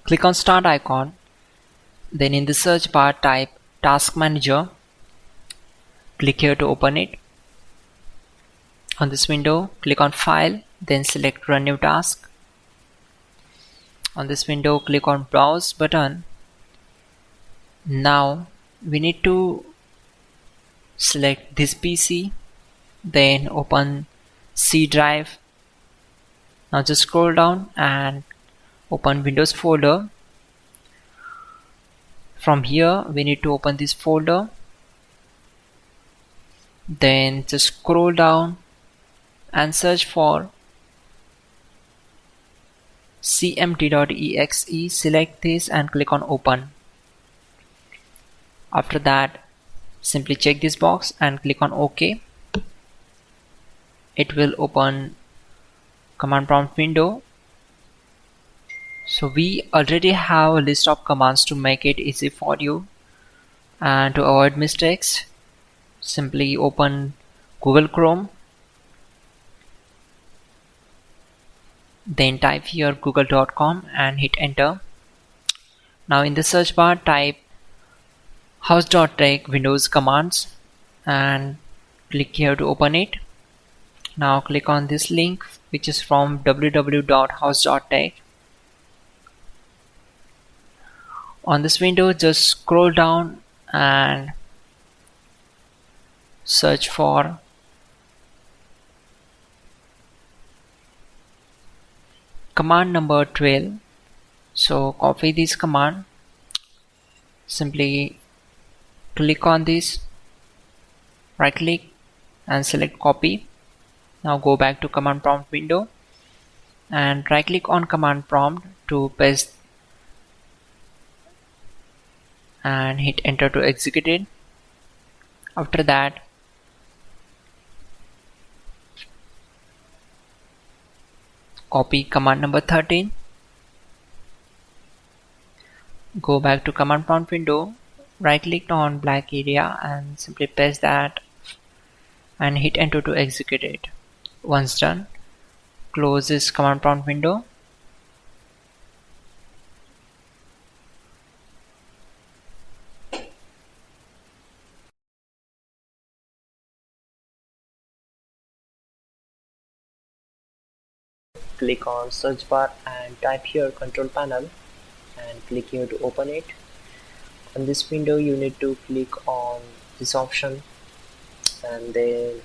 Click on Start icon, then in the search bar type Task Manager. Click here to open it. On this window, click on File, then select Run New Task. On this window, click on Browse button. Now we need to select this PC, then open C drive. Now just scroll down and open Windows folder. From here we need to open this folder, then just scroll down and search for cmd.exe. Select this and click on open. After that, simply check this box and click on OK. It will open command prompt window. So we already have a list of commands to make it easy for you, and to avoid mistakes, simply open Google Chrome, then type here google.com and hit enter. Now in the search bar type hows.tech Windows commands and click here to open it. Now click on this link, which is from www.hows.tech. On this window, just scroll down and search for command number 12. So copy this command, simply click on this, right click and select copy. Now go back to command prompt window and right click on command prompt to paste and hit enter to execute it. After that, copy command number 13, go back to command prompt window, right click on black area and simply paste that and hit enter to execute it. Once done, close this command prompt window. Click on search bar and type here control panel and click here to open it. On this window you need to click on this option and then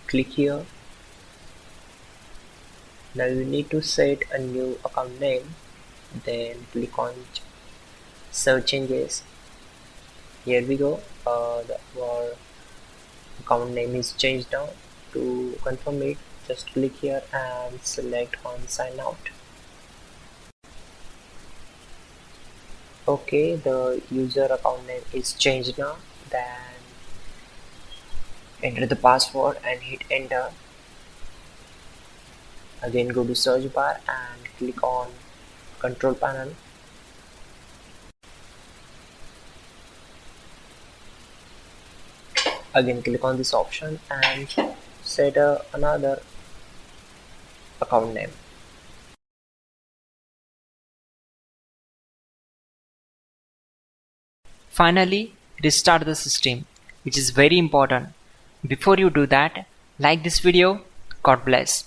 click here. Now you need to set a new account name, then click on save changes. Here we go, our account name is changed now. To confirm it, just click here and select on sign out. Okay, the user account name is changed now. Then enter the password and hit enter. Again go to search bar and click on control panel. Again click on this option and set another account name. Finally, restart the system, which is very important. Before you do that, like this video. God bless.